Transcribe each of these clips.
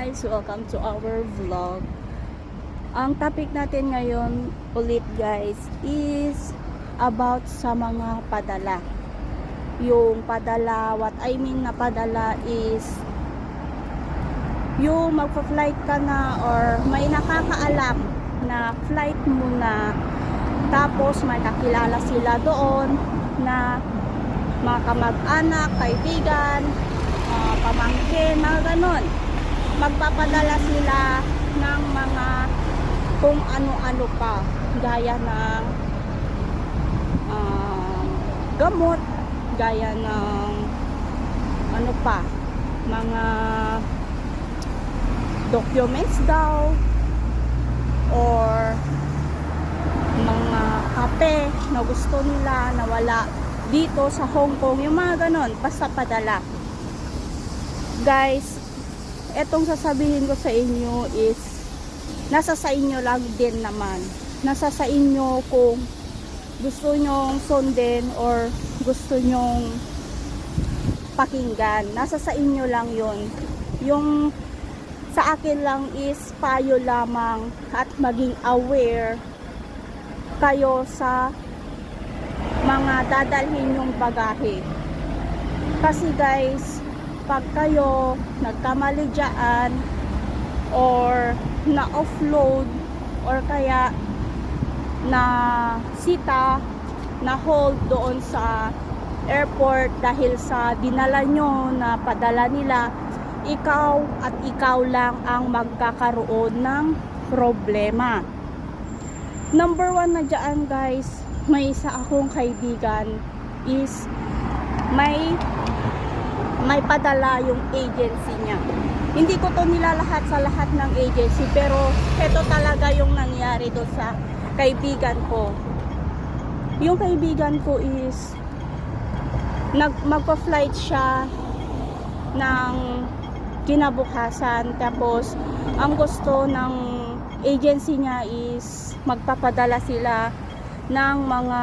guys! Welcome to our vlog. Ang topic natin ngayon ulit guys is about sa mga padala. Yung padala, what I mean na padala is yung magpa-flight ka na or may nakakaalam na flight mo na, tapos may nakilala sila doon na mga kamag-anak, kaibigan, pamangkin, mga ganon. Magpapadala sila ng mga kung ano-ano pa, gaya ng gamot, gaya ng ano pa, mga documents daw, or mga kape na gusto nila na wala dito sa Hong Kong, yung mga ganon, basta padala. Guys, etong sasabihin ko sa inyo is nasa sa inyo lang din naman. Nasa sa inyo kung gusto nyong sundin or gusto nyong pakinggan. Nasa sa inyo lang yon. Yung sa akin lang is payo lamang at maging aware kayo sa mga dadalhin yung bagahe. Kasi guys, pag kayo nagkamali dyan or na-offload or kaya na sita, na hold doon sa airport dahil sa dinala nyo na padala nila, ikaw at ikaw lang ang magkakaroon ng problema. Number one na dyan guys, may isa akong kaibigan is may padala yung agency niya. Hindi ko to nilalahat sa lahat ng agency, pero ito talaga yung nangyari doon sa kaibigan ko. Yung kaibigan ko is magpa-flight siya ng kinabukasan, tapos ang gusto ng agency niya is magpapadala sila ng mga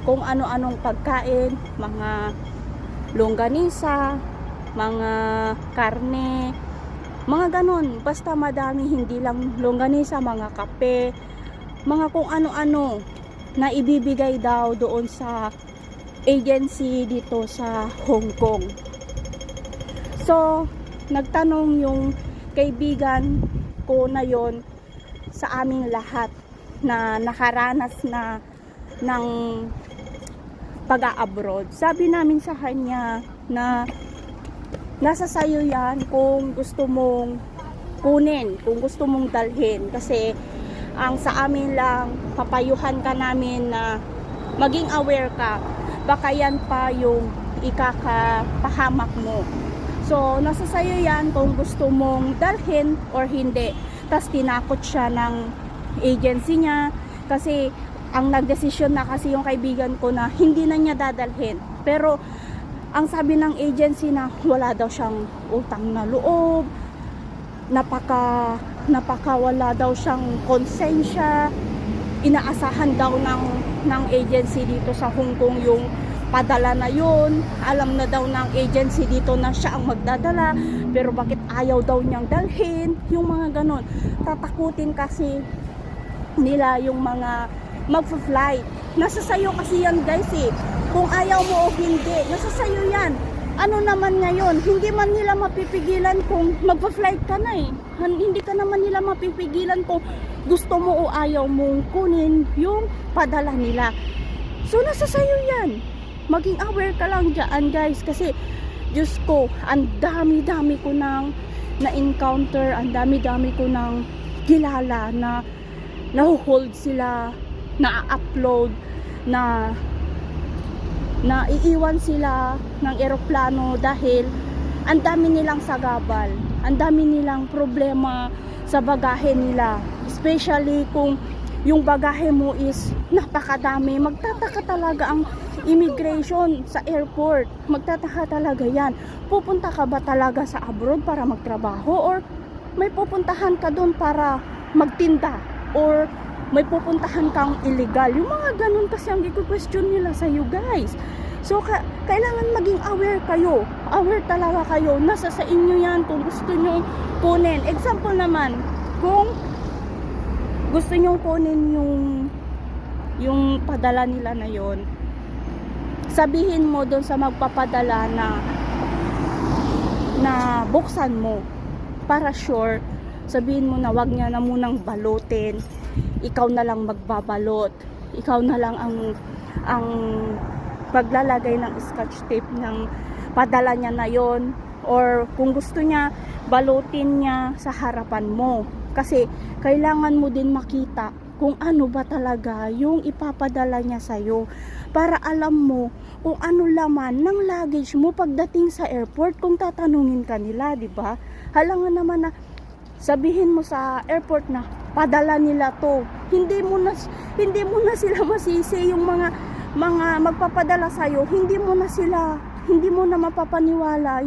kung ano-anong pagkain, mga longganisa, mga karne, mga ganon, basta madami, hindi lang longganisa, mga kape, mga kung ano-ano na ibibigay daw doon sa agency dito sa Hong Kong. So, nagtanong yung kaibigan ko na yon sa aming lahat na nakaranas na ng pag-a-abroad. Sabi namin sa kanya na nasa sayo yan kung gusto mong kunin, kung gusto mong dalhin, kasi ang sa amin lang, papayuhan ka namin na maging aware ka, baka yan pa yung ikakapahamak mo. So nasa sayo yan kung gusto mong dalhin or hindi. Tas tinakot siya ng agency niya kasi ang nagdesisyon na kasi yung kaibigan ko na hindi na niya dadalhin. Pero ang sabi ng agency na wala daw siyang utang na loob, napaka wala daw siyang konsensya, inaasahan daw ng agency dito sa Hong Kong yung padala na yun, alam na daw ng agency dito na siya ang magdadala, pero bakit ayaw daw niyang dalhin, yung mga ganon. Tatakutin kasi nila yung mga mag-flight. Nasa sayo kasi yan guys eh. Kung ayaw mo o hindi, nasa sayo yan. Ano naman ngayon, hindi man nila mapipigilan kung magpa-flight ka na eh. Hindi ka naman nila mapipigilan kung gusto mo o ayaw mong kunin yung padala nila. So nasa sayo yan. Maging aware ka lang dyan guys, kasi Diyos ko, ang dami-dami ko nang na-encounter, ang dami-dami ko nang kilala na nahuhold sila, na-upload, na iiwan sila ng eroplano dahil ang dami nilang sagabal, ang dami nilang problema sa bagahe nila, especially kung yung bagahe mo is napakadami. Magtataka talaga ang immigration sa airport, magtataka talaga yan. Pupunta ka ba talaga sa abroad para magtrabaho, or may pupuntahan ka doon para magtinda, or may pupuntahan kang illegal? Yung mga ganun kasi ang i-question nila sa you guys. So, kailangan maging aware kayo. Aware talaga kayo. Nasa sa inyo yan kung gusto nyo kunin. Example naman, kung gusto nyo kunin yung padala nila na yon, sabihin mo doon sa magpapadala na buksan mo para sure. Sabihin mo na wag niya na munang balutin, ikaw na lang magbabalot, ikaw na lang ang paglalagay ng scotch tape ng padala niya na yon, or kung gusto niya balutin niya sa harapan mo, kasi kailangan mo din makita kung ano ba talaga yung ipapadala niya sa'yo, para alam mo kung ano laman ng luggage mo pagdating sa airport kung tatanungin ka nila, di ba? Halangan naman na sabihin mo sa airport na padala nila to, hindi mo na sila masisi. Yung mga magpapadala sa'yo, hindi mo na mapapaniwala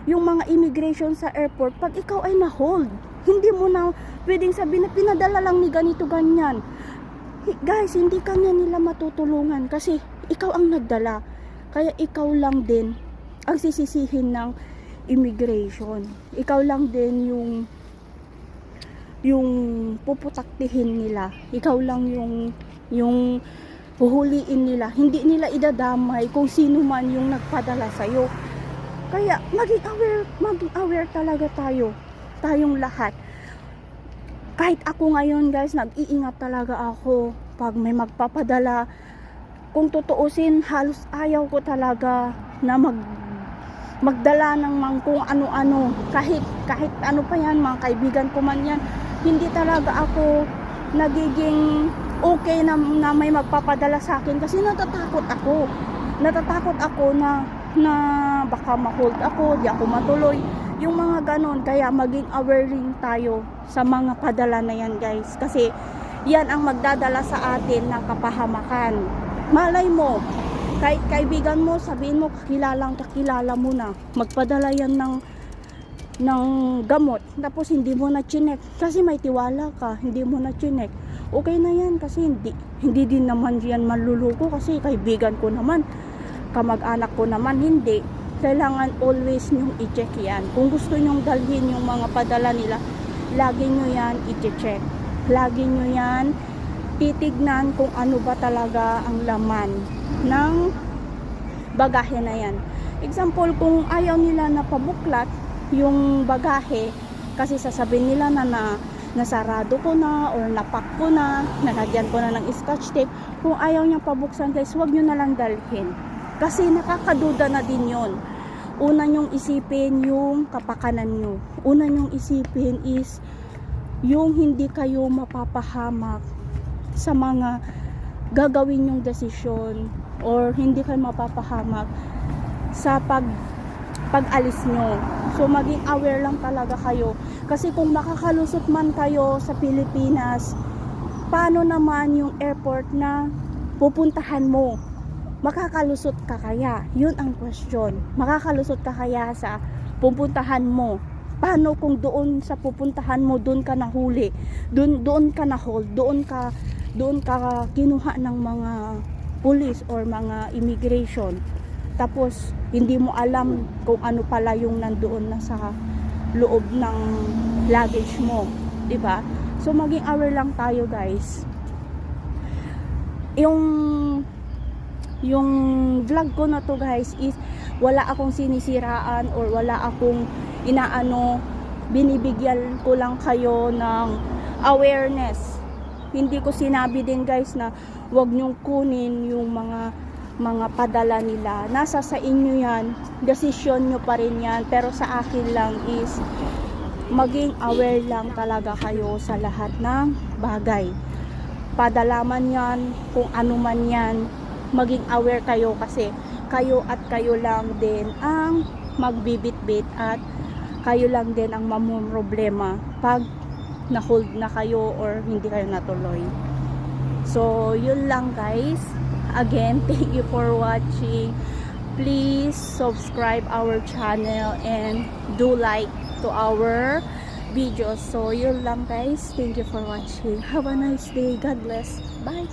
yung mga immigration sa airport pag ikaw ay na-hold. Hindi mo na pwedeng sabihin na pinadala lang ni ganito ganyan. Guys, hindi kanya nila matutulungan kasi ikaw ang nagdala. Kaya ikaw lang din ang sisisihin ng immigration. Ikaw lang din yung puputaktihin nila. Ikaw lang yung huhuliin nila. Hindi nila idadamay kung sino man yung nagpadala sa'yo. Kaya maging aware talaga tayong lahat. Kahit ako ngayon, guys, nag-iingat talaga ako pag may magpapadala. Kung tutuusin, halos ayaw ko talaga na magdala ng kung ano-ano. Kahit ano pa yan, mga kaibigan ko man yan, hindi talaga ako nagiging okay na may magpapadala sa akin kasi natatakot ako na baka ma-hold ako, di ako matuloy, yung mga ganon. Kaya maging aware rin tayo sa mga padala na yan, guys, kasi yan ang magdadala sa atin ng kapahamakan. Malay mo, kahit kaibigan mo, sabihin mo kakilala mo na magpadala yan ng gamot, tapos hindi mo na chinek kasi may tiwala ka, hindi mo na chinek, okay na yan kasi hindi din naman yan manluluko kasi kaibigan ko naman, kamag-anak ko naman. Hindi, kailangan always nyong i-check yan. Kung gusto nyong dalhin yung mga padala nila, lagi nyo yan i-check, lagi nyo yan titignan kung ano ba talaga ang laman ng bagahe na yan. Example, kung ayaw nila na pabuklat yung bagahe kasi sasabihin nila na nasarado ko na or napak ko na, nalagyan ko na ng scotch tape, kung ayaw niya pabuksan, guys, huwag nyo na lang dalhin kasi nakakaduda na din yon. Una nyong isipin yung kapakanan nyo. Una nyong isipin is yung hindi kayo mapapahamak sa mga gagawin nyong desisyon, or hindi kayo mapapahamak sa pag-alis nyo. So maging aware lang talaga kayo kasi kung makakalusot man kayo sa Pilipinas, paano naman yung airport na pupuntahan mo? Makakalusot ka kaya? Yun ang question. Makakalusot ka kaya sa pupuntahan mo? Paano kung doon sa pupuntahan mo, doon ka nahuli, doon ka na-hold, doon ka kinuha ng mga police or mga immigration, tapos hindi mo alam kung ano pala yung nandoon na sa loob ng luggage mo, di ba? So maging aware lang tayo, guys. Yung vlog ko na to, guys, is wala akong sinisiraan or wala akong binibigyan ko lang kayo ng awareness. Hindi ko sinabi din, guys, na wag nyong kunin yung mga padala nila. Nasa sa inyo yan, desisyon nyo pa rin yan, pero sa akin lang is maging aware lang talaga kayo sa lahat ng bagay. Padala man yan, kung ano man yan, maging aware kayo kasi kayo lang din ang magbibitbit at kayo lang din ang mamumroblema pag na-hold na kayo or hindi kayo natuloy. So yun lang, guys. Again, thank you for watching. Please subscribe our channel and do like to our videos. So yun lang, guys. Thank you for watching. Have a nice day. God bless. Bye.